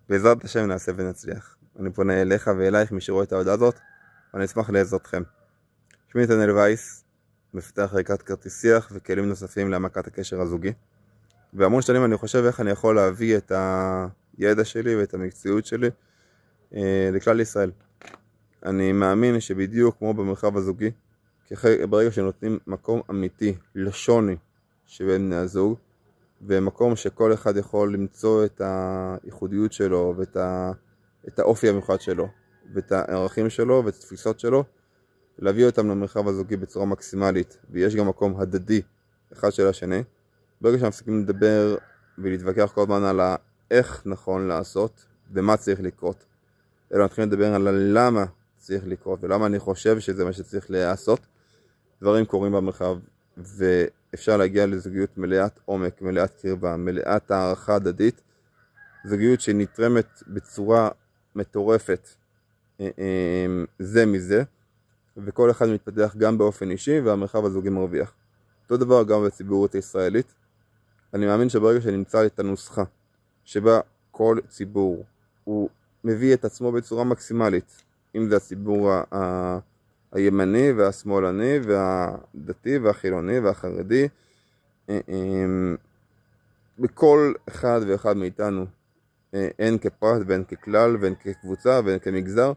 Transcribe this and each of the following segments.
בעזרת השם נעשה ונצליח. אני פונה אליך ואלייך מי שרואה את ההודעה הזאת, ואני אשמח לעזרתכם. שמי נתנאל וייס, מפתח ערכת כרטיס שיח וכלים נוספים להעמקת הקשר הזוגי. והמון שנים אני חושב איך אני יכול להביא את הידע שלי ואת המקצועיות שלי לכלל ישראל. אני מאמין שבדיוק כמו במרחב הזוגי, ברגע שנותנים מקום אמיתי לשוני שבין בני הזוג, ומקום שכל אחד יכול למצוא את הייחודיות שלו ואת האופי המיוחד שלו ואת הערכים שלו ואת התפיסות שלו, להביא אותם למרחב הזוגי בצורה מקסימלית, ויש גם מקום הדדי אחד של השני. ברגע שמפסיקים לדבר ולהתווכח כל הזמן על איך נכון לעשות ומה צריך לקרות, אלא מתחילים לדבר על למה צריך לקרות ולמה אני חושב שזה מה שצריך לעשות, דברים קורים במרחב ואפשר להגיע לזוגיות מלאת עומק, מלאת קרבה, מלאת הערכה הדדית, זוגיות שנתרמת בצורה מטורפת זה מזה, וכל אחד מתפתח גם באופן אישי והמרחב הזוגי מרוויח. אותו דבר גם בציבוריות הישראלית. אני מאמין שברגע שנמצא את הנוסחה שבה כל ציבור הוא מביא את עצמו בצורה מקסימלית, אם זה הציבור הימני והשמאלני והדתי והחילוני והחרדי, בכל אחד ואחד מאיתנו, הן כפרט והן ככלל והן כקבוצה והן כמגזר,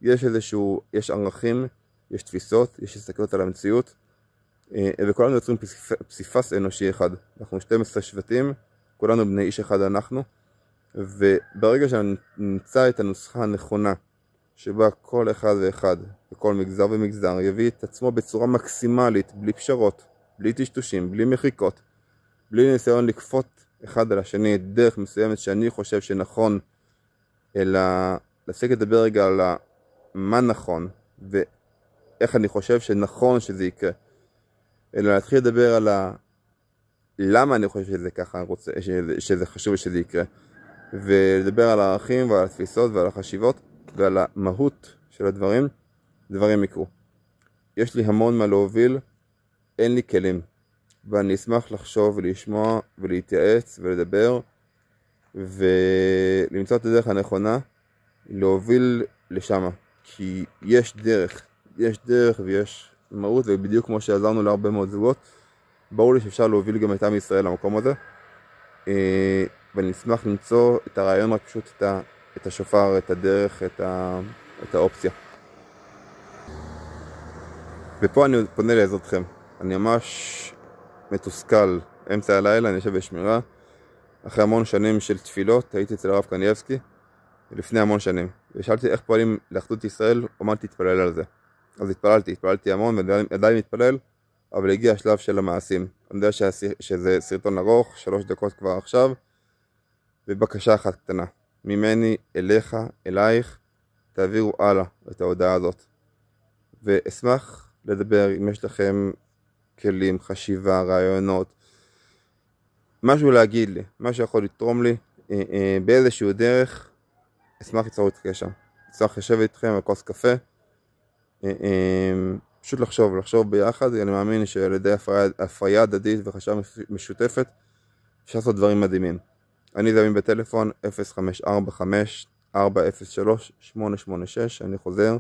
יש ערכים, יש תפיסות, יש הסתכלות על המציאות, וכולנו יוצרים פסיפס אנושי אחד. אנחנו 12 שבטים, כולנו בני איש אחד אנחנו, וברגע שנמצא את הנוסחה הנכונה, שבה כל אחד ואחד, וכל מגזר ומגזר, יביא את עצמו בצורה מקסימלית, בלי פשרות, בלי טשטושים, בלי מחיקות, בלי ניסיון לקפות אחד על השני את דרך מסוימת שאני חושב שנכון, אלא להפסיק לדבר רגע על מה נכון, ואיך אני חושב שנכון שזה יקרה, אלא להתחיל לדבר על למה אני חושב שזה ככה, שזה חשוב שזה יקרה, ולדבר על הערכים ועל התפיסות ועל החשיבות ועל המהות של הדברים, דברים יקרו. יש לי המון מה להוביל, אין לי כלים, ואני אשמח לחשוב ולשמוע ולהתייעץ ולדבר ולמצוא את הדרך הנכונה להוביל לשם, כי יש דרך ויש מהות, ובדיוק כמו שעזרנו להרבה מאוד זוגות, ברור לי שאפשר להוביל גם את עם ישראל למקום הזה, ואני אשמח למצוא את הרעיון, רק פשוט את השופר, את הדרך, את האופציה. ופה אני פונה לעזרתכם. אני ממש מתוסכל, אמצע הלילה, אני יושב בשמירה, אחרי המון שנים של תפילות, הייתי אצל הרב קניאבסקי, לפני המון שנים, ושאלתי איך פועלים לאחדות ישראל, אמרתי תתפלל על זה. אז התפללתי המון, ועדיין מתפלל, אבל הגיע השלב של המעשים. אני יודע שזה סרטון ארוך, 3 דקות כבר עכשיו, ובקשה אחת קטנה, ממני אליך, אלייך, תעבירו הלאה את ההודעה הזאת. ואשמח לדבר אם יש לכם כלים, חשיבה, רעיונות, משהו להגיד לי, משהו יכול לתרום לי, באיזשהו דרך, אשמח ליצור את קשר. אשמח לשבת איתכם על כוס קפה, פשוט לחשוב ביחד. אני מאמין שעל ידי הפריה הדדית וחשיבה משותפת, אפשר לעשות דברים מדהימים. אני זמין בטלפון 0545-403-886, אני חוזר,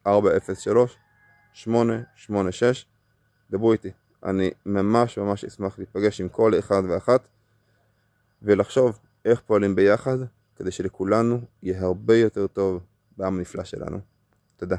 0545-403-886, דברו איתי. אני ממש אשמח להיפגש עם כל אחד ואחת, ולחשוב איך פועלים ביחד, כדי שלכולנו יהיה הרבה יותר טוב בעם הנפלא שלנו. תודה.